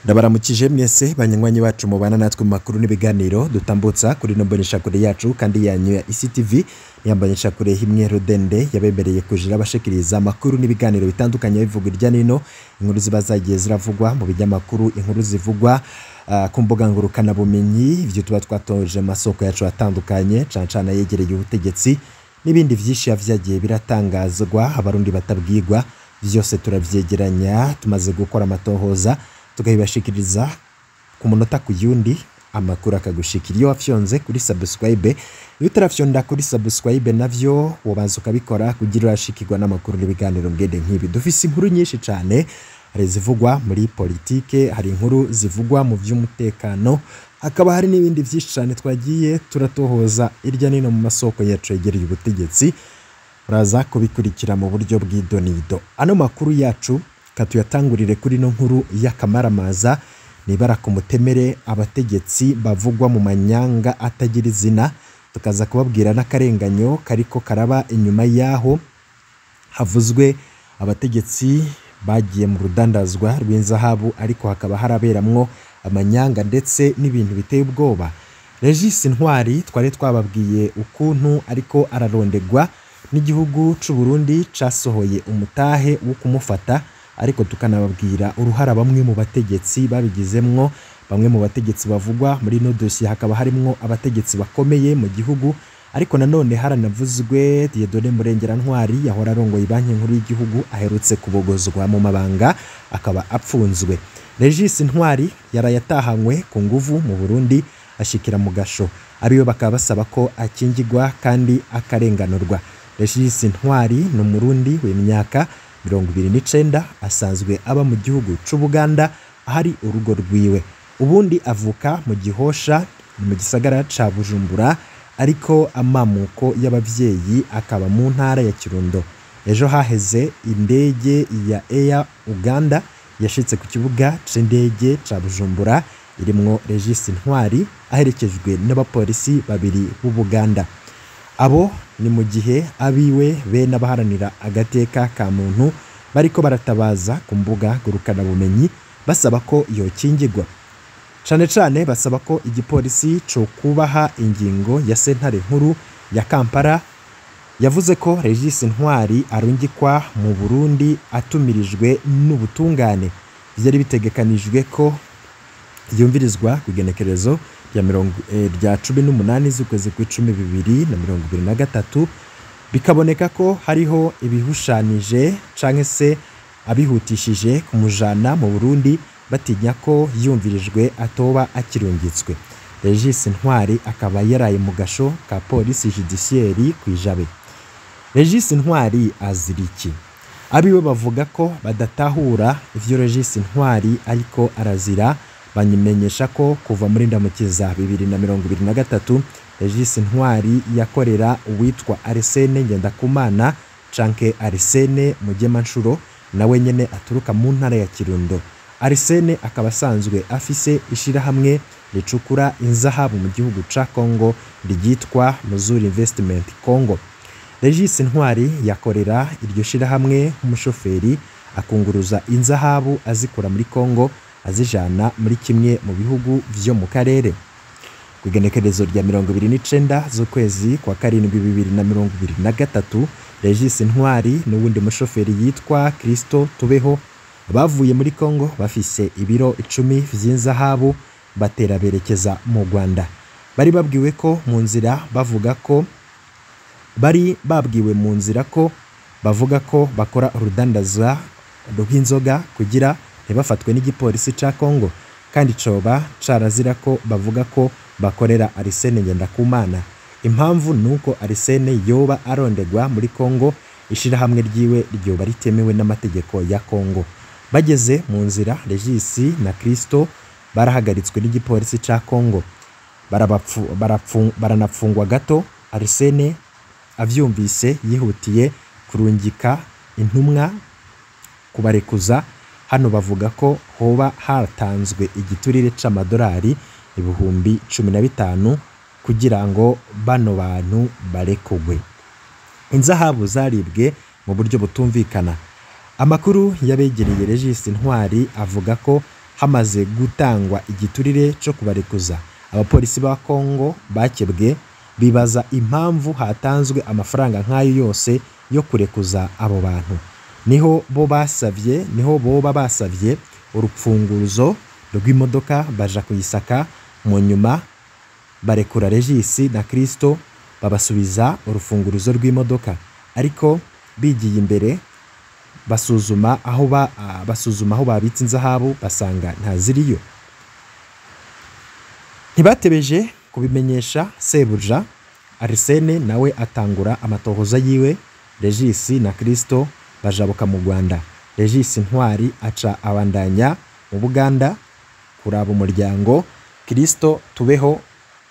Ndabaramukije mwese banywanyi bacu mubana natwe mu makuru n'ibiganiro dutambutsa kuri no mbonesha kure yacu kandi yanyu ya ICTV yambanisha kure himwe Rodende yabemereye kujira abashikiriza makuru n'ibiganiro bitandukanye bivuga irya nino inkuru zibazagiye ziravugwa mu bijyamakuru inkuru zivugwa ku mbuga ngurukana bumenyi ivyo tuba twatoje masoko yacu atandukanye cancana yegereye ubutegetsi n'ibindi vyinshi yavyagiye biratangazwa abarundi batabwirwa vyose turavyegeranya tumaze gukora amatohoza tukabibashikiriza ku munota ku yundi amakuru akagushikira iyo wafyonze kuri subscribe iyo utarafyonda kuri subscribe navyo wobanza ukabikora kugira urashikirwa n'amakuru n'ibiganiro ngende nk'ibi dufise inkuru nyinshi cyane hari zivugwa muri politike hari inkuru zivugwa mu vy'umutekano akaba hari n'ibindi vyinshi cyane twagiye turatohoza irya nino mu masoko yacu yegereye ubutegetsi uraza kubikurikira mu buryo bw'idonido ano makuru yacu katuyatangurire kuri no nkuru y'akamaramaza nibara ku mutemere abategetsi bavugwa mu manyanga atagira izina tukaza kubabwira n'akarenganyo kariko karaba inyuma yaho havuzwe abategetsi bagiye mu rudandazwa rw'inzahabu ariko hakaba haraberamwo amanyanga ndetse n'ibintu biteye ubwoba. Regis Ntwari twari twababwiye ukuntu ariko ararondegwa n'igihugu c'u Burundi casohoye umutahe wo kumufata ariko tukanababwira uruhara bamwe mu bategetsi babigizemwo bamwe mu bategetsi bavugwa muri no dossier hakaba harimwo abategetsi bakomeye mu gihugu ariko nanone haranavuzwe Dieudonné Murengera Ntwari yahora arongoye banki nkuru y'igihugu aherutse kubogozwa mu mabanga akaba apfunzwe. Regis Ntwari yarayatahanywe ku nguvu mu Burundi ashikira mu gasho ariyo bakaba basaba ko akingirwa kandi akarenganurwa. Regis Ntwari no Murundi w'imyaka 29 asanzwe aba mu gihugu c'u Buganda ahari urugo rwiwe ubundi avuka mu Gihosha mu gisagara ca Bujumbura ariko amamuko y'abavyeyi akaba mu ntara ya Kirundo. Ejo haheze indege ya Air Uganda yashitse ku kibuga c'indege ca Bujumbura irimwo Regis Ntwari aherekejwe n'abapolisi babiri b'u Buganda. Abo ni mu gihe abiwe be n'abaharanira agateka ka muntu bariko baratabaza ku mbuga ngurukana bumenyi basaba ko yokingirwa cane basaba ko igipolisi cyo kubaha ingingo ya sentare nkuru ya Kampala yavuze ko Regis Ntwari arungikwa mu Burundi atumirijwe n'ubutungane byari bitegekanijwe ko yumvirizwa kugenekerezo ya 18 z'ukwezi kwa 2023 bikaboneka ko hariho ibihushanije canke se abihutishije kumujana mu Burundi batinya ko yumvirijwe atoba akirungitswe. Regis Ntwari akaba yaraye mu gasho ka police judiciaire kwijabe. Regis Ntwari aziriki abiwe bavuga ko badatahura ivyo Regis Ntwari ariko arazira banyimenyesha ko kuva muri ndamukiza 2023 Regis Ntwari yakorera uwitwa Arsene Ngendakumana canke Arsene Mugemanshuro nawe nyene aturuka mu ntara ya Kirundo. Arsene akaba asanzwe afise ishirahamwe ricukura inzahabu mu gihugu ca Congo ryitwa Muzuri Investment Congo. Regis Ntwari yakorera iryo shirahamwe nk'umushoferi akunguruza inzahabu azikura muri Congo azijana muri kimwe mu bihugu vyo mu karere. Kugenekerezo rya 29 z'ukwezi kwa 7/2023 Regis Ntwari n'uwundi mushoferi yitwa Kristo Tubeho bavuye muri Congo bafise ibiro 10 vy'inzahabu batera berekeza mu Rwanda. Bari babwiwe ko mu nzira bavuga ko bakora urudandaza rw'inzoga kugira ntibafatwe n'igipolisi ca Congo kandi coba carazira ko bavuga ko bakorera Arsene Ngendakumana. Impamvu nuko Arsene yoba arondegwa muri Congo ishirahamwe ryiwe ryoba ritemewe n'amategeko ya Congo. Bageze mu nzira Regis na Kristo barahagaritswe n'igipolisi ca Congo baranapfungwa gato. Arsene avyumvise yihutiye kurungika intumwa kubarekuza. Hano bavuga ko hoba hatanzwe igiturire c'amadolari 15,000 kugira ngo bano bantu barekugwe. Inzahabu zaribwe mu buryo butumvikana. Amakuru yabegereye Regis Ntwari avuga ko hamaze gutangwa igiturire cyo kubarekuza. Abapolisi ba Kongo bakebwe bibaza impamvu hatanzwe amafaranga nk'ayo yose yo kurekuza abo bantu. Niho boba basavye urupfunguruzo rw'imodoka baja kuyisaka, mu nyuma barekura Regis na Kristo babasubiza urufunguruzo rw'imodoka, ariko bigiye imbere basuzuma aho babitse inzahabu basanga ntaziriyo. Ntibatebeje kubimenyesha sebuja Arsene, nawe atangura amatohoza yiwe. Regis na Kristo bajabuka mu Rwanda. Regis Ntwari aca abandanya mu Buganda kuraba umuryango. Kristo Tubeho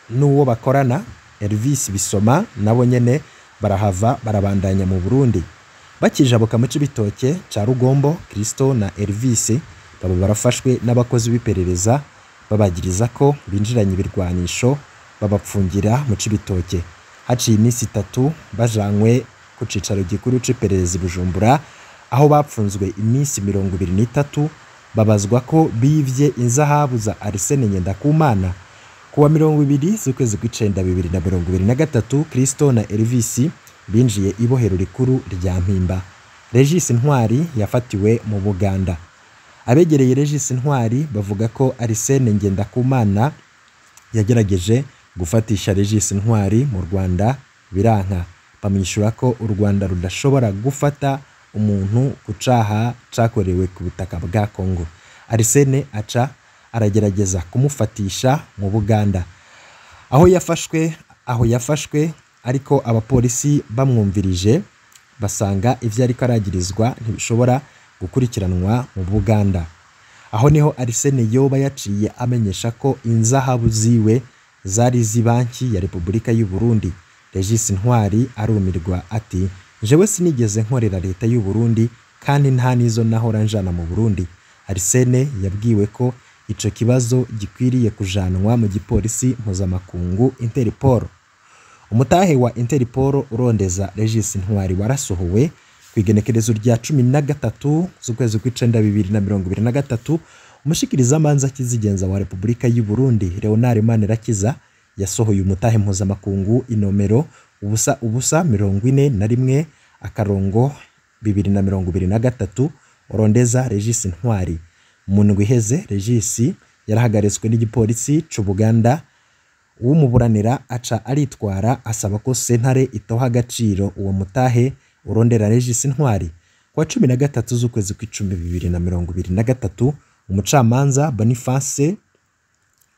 n'uwo bakorana Elvis Bisoma nabo nyene barahava barabandanya mu Burundi. Bakijabuka mu Cibitoke ca Rugombo, Kristo na Elvis baba barafashwe n'abakozi b'iperereza babagiriza ko binjiranye ibirwanisho, babapfungira mu Cibitoke. Haciye iminsi 3 bajanywe ku cicaro gikuru c'iperereza Bujumbura, aho bapfunzwe iminsi 23 babazwa ko bivye inzahabu za Arsene Ngendakumana. Kuwa 20 z'ukwezi kw'icenda 2023 Kristo na Elvis binjiye ibohero rikuru rya Mpimba. Regis Ntwari yafatiwe mu Buganda. Abegereye Regis Ntwari bavuga ko Arsene Ngendakumana yagerageje gufatisha Regis Ntwari mu Rwanda biranka. Bamwishura ko u Rwanda rudashobora gufata umuntu ku caha cakorewe ku butaka bwa Kongo. Arsene aca aragerageza kumufatisha mu Buganda, aho yafashwe ariko abapolisi bamwumvirije basanga ivyo ariko aragirizwa ntibishobora gukurikiranwa mu Buganda. Aho niho Arsene yoba yaciye amenyesha ko inzahabu ziwe zari z'ibanki ya Repubulika y'u Burundi. Regis Ntwari arumirwa ati, jewe sinigeze nkorera leta y'u Burundi kandi nta nizo nahora njana mu Burundi. Arsene yabwiwe ko ico kibazo gikwiriye kujanwa mu gipolisi mpuzamakungu Interpol. Umutahe wa Interpol urondeza Regis Ntwari warasohowe kwigenekerezo rya 13 z'ukwezi kw'icenda 2023. Umushikiriza manza kizigenza wa Repubulika y'u Burundi Leonard Manirakiza yasohoye umutahe mpuzamakungu inomero ubusa 41 akarongo 2023 urondeza Regis Ntwari. Mu ndwi iheze Regis yarahagaritswe n'igipolisi c'u Buganda. Uwumuburanira aca aritwara asaba ko sentare itoha agaciro uwo mutahe urondera Regis Ntwari. Kwa 13 z'ukwezi kw'icumi 2023 umucamanza Boniface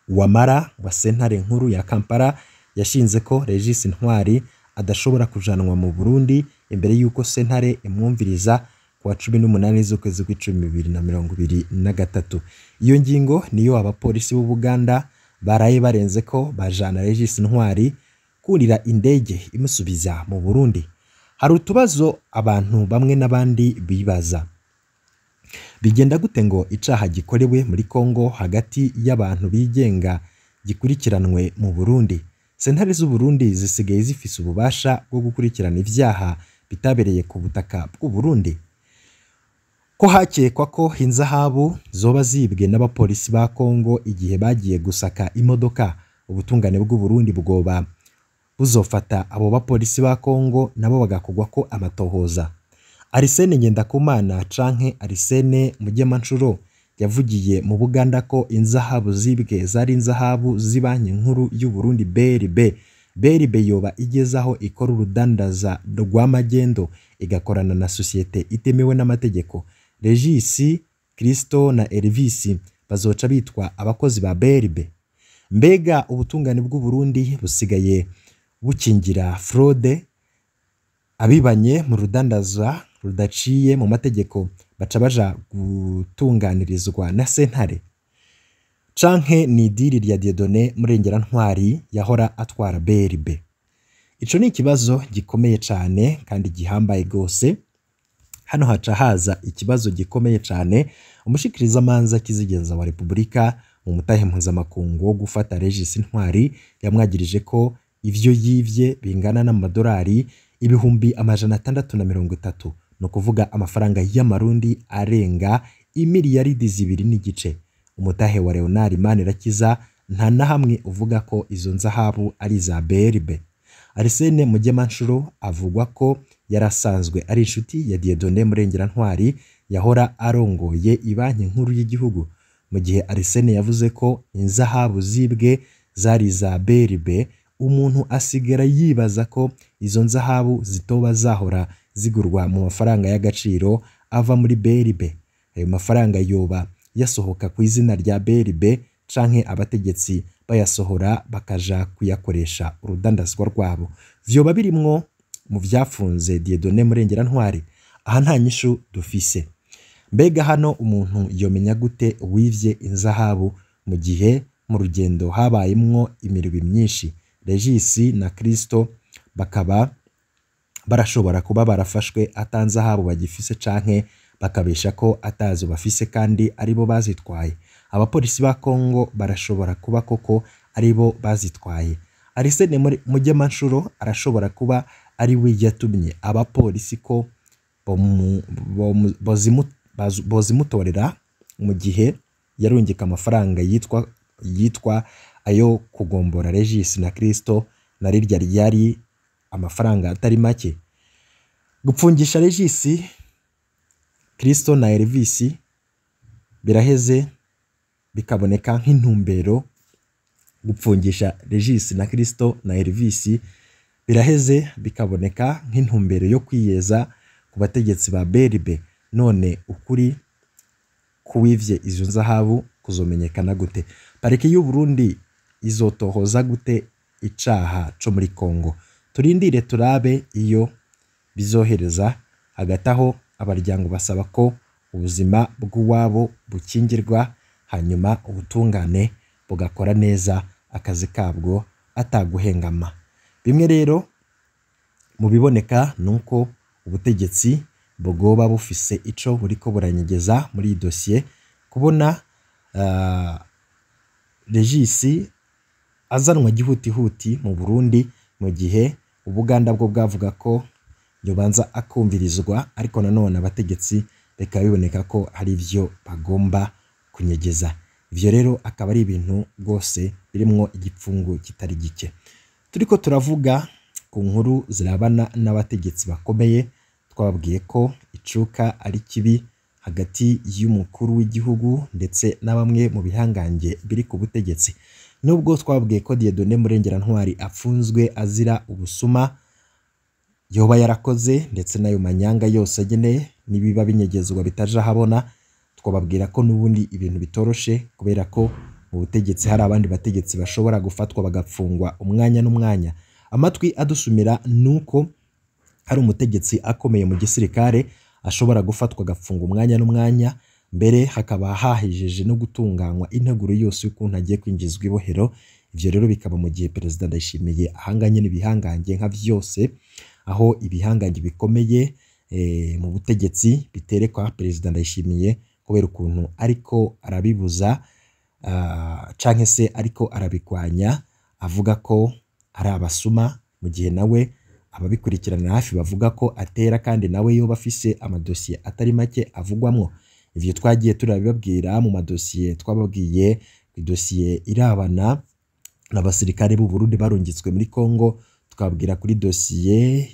Wamara wa sentare nkuru ya Kampala yashinze ko Regis Ntwari adashobora kujanwa mu Burundi imbere yuko sentare imwumviriza kwa 18 z'ukwezi kw'icumi 2023. Iyo ngingo niyo abapolisi b'u Buganda baraye barenze ko bajana Regis Ntwari kurira indege imusubiza mu Burundi. Hari utubazo abantu bamwe n'abandi bibaza. Bigenda gute ngo icaha gikorewe muri Kongo hagati y'abantu bigenga gikurikiranwe mu Burundi? Sentare z'u Burundi zisigaye zifise ububasha bwo gukurikirana ivyaha bitabereye ku butaka bw'u Burundi. Ko hakekwa ko inzahabu zoba zibwe n'abapolisi ba Kongo igihe bagiye gusaka imodoka, ubutungane bw'u Burundi bwoba buzofata abo bapolisi ba Kongo nabo bagakogwa ko amatohoza. Arsene Ngendakumana canke Arsene Mugemanshuro yavugiye mu Buganda ko inzahabu zibwe zari inzahabu z'ibanki nkuru y'u Burundi BRB yoba igezaho ikora urudandaza rw'amagendo igakorana na societe itemewe n'amategeko. Regis, Kristo na Elvis bazoca bitwa abakozi ba BRB. Mbega ubutungane bw'u Burundi busigaye bukingira fraude abibanye mu rudandaza rudaciye mu mategeko baca baja gutunganirizwa na sentare? Canke ni diri rya Dieudonné Murengera Ntwari yahora atwara BRB? Ico ni ikibazo gikomeye cane kandi gihambaye gose. Hano haca haza ikibazo gikomeye cane. Umushikiriza manza kizigenza wa Repubulika mu mutahe mpuzamakungu wo gufata Regis Ntwari yamwagirije ko ivyo yivye bingana n'amadolari 630, no kuvuga amafaranga y'amarundi arenga imiliyaridi 2 n'igice. umutahe wa Leonard Manirakiza nta na hamwe uvuga ko izo nzahabu ari za BRB. Arsene Mugemanshuro avugwa ko yarasanzwe ari inshuti ya Dieudonné Murengerantwari yahora arongoye ibanki nkuru y'igihugu, mu gihe Arsene yavuze ko inzahabu zibwe zari za BRB. Umuntu asigara yibaza ko izo nzahabu zitoba zahora zigurwa mu mafaranga y'agaciro ava muri BRB. Ayo mafaranga yoba yasohoka ku izina rya BRB canke abategetsi bayasohora bakaja kuyakoresha urudandazwa rwabo. Vyoba birimwo mu vyafunze Dieudonné Murengerantwari? Aha nta nyishu dufise. Mbega hano umuntu yomenya gute wivye inzahabu mu gihe mu rugendo habayemwo imirwi myinshi? Regis na Kristo bakaba barashobora kuba barafashwe atanzahabu bagifise canke bakabesha ko atazo bafise kandi aribo bazitwaye. Abapolisi ba Kongo barashobora kuba koko aribo bazitwaye. Arsene Mugemanshuro arashobora kuba ari we yatumye abapolisi ko bozimutorera mu gihe yarungika amafaranga yitwa ayo kugombora Regis na Kristo, na rirya ryari amafaranga atari make. Gupfungisha Regis, Kristo na Elvis biraheze bikaboneka nk'intumbero. Gupfungisha Regis na Kristo na Elvis biraheze bikaboneka nk'intumbero yo kwiyeza ku bategetsi ba BRB. None ukuri kuwivye izo nzahabu kuzomenyekana gute? Parike y'u Burundi izotohoza gute icaha co muri Kongo? Turindire turabe iyo bizohereza. Hagati aho abaryango basaba ko ubuzima bw'uwabo bukingirwa, hanyuma ubutungane bugakora neza akazi kabwo ataguhengama. Bimwe rero mu biboneka nuko ubutegetsi bwoba bufise ico buriko buranyegeza muri iyi dosiye. Kubona Regis azanwa gihutihuti mu Burundi mu gihe Ubuganda bwo bwavuga ko yobanza akumvirizwa, ariko nanone abategetsi beka biboneka ko hari ivyo bagomba kunyegeza. Ivyo rero akaba ari ibintu rwose birimwo igipfungu kitari gike. Turiko turavuga ku nkuru zirabana n'abategetsi bakomeye. Twababwiye ko icuka ari kibi hagati y'umukuru w'igihugu ndetse na bamwe mu bihangange biri ku butegetsi. Nubwo twabwiye ko Dieudonné Murengerantwari apfunzwe azira ubusuma yoba yarakoze ndetse nayo manyanga yose ageneye nibiba binyegezwa bitaja habona, twababwira ko nubundi ibintu bitoroshe, kubera ko mu butegetsi hari abandi bategetsi bashobora gufatwa bagapfungwa umwanya n'umwanya. Amatwi adusumira nuko hari umutegetsi akomeye mu gisirikare ashobora gufatwa agapfunga umwanya n'umwanya, mbere hakaba hahejeje no gutunganywa integuro yose y'ukuntu agiye kwinjizwa ibohero. Ivyo rero bikaba mu gihe Perezida Ndayishimiye ahanganye n'ibihangange nka vyose, aho ibihangange bikomeye mu butegetsi biterekwa Perezida Ndayishimiye kubera ukuntu ariko arabibuza canke se ariko arabikwanya, avuga ko ari abasuma, mu gihe nawe ababikurikirana hafi bavuga ko atera kandi nawe yoba afise amadosiye atari make avugwamwo. Ivyo twagiye turabibabwira mu madosiye twababwiye, idosiye irabana n'abasirikare b'u Burundi barungitswe muri Kongo, tukabwira kuri dosiye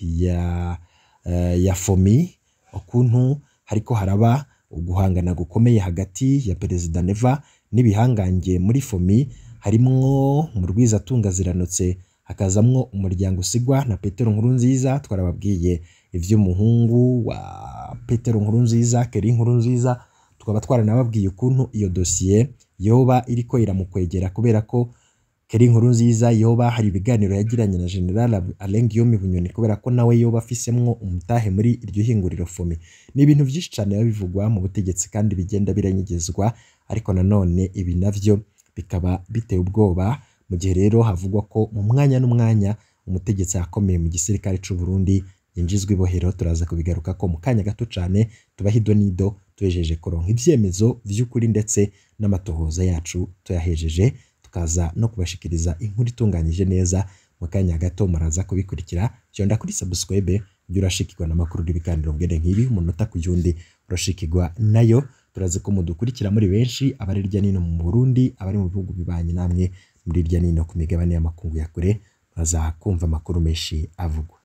ya FOMI ukuntu hariko haraba uguhangana gukomeye hagati ya Perezida Neva n'ibihangange muri FOMI, harimwo mu Rwizatunga ziranotse, hakazamwo umuryango usigwa na Petero Nkurunziza. Twarababwiye ivy'umuhungu wa Petero Nkurunziza, Keri Nkurunziza, tukaba twaranababwiye ukuntu iyo dosiye yoba iriko iramukwegera, kubera ko Keri Nkurunziza yoba hari ibiganiro yagiranye na General Alain Guillaume Bunyoni, kubera ko nawe yoba afisemwo umutahe muri iryo hinguriro FOMI. Ni ibintu vyinshi cyane bivugwa mu butegetsi kandi bigenda biranyegezwa, ariko nanone ibi navyo bikaba biteye ubwoba, mu gihe rero havugwa ko mu mwanya n'umwanya umutegetsi akomeye mu gisirikare c'u Burundi yinjizwa ibohero. Turaza kubigaruka ko mu kanya gato cyane, tubahido nido tuhejeje kuronka ivyemezo vy'ukuri ndetse n'amatohoza yacu tuyahejeje, tukaza no kubashikiriza inkuru itunganyije neza. Mu kanya gato muraza kubikurikira, vyonda kuri subscribe ujye urashikirwa n'amakuru n'ibiganiro bwene nk'ibi umunota ku yundi urashikirwa nayo. turazi ko mudukurikira muri benshi abari irya nino mu Burundi abari mu bihugu bibanye namwe muri irya nino ku migabane y'amakungu ya kure baza kumva amakuru menshi avugwa.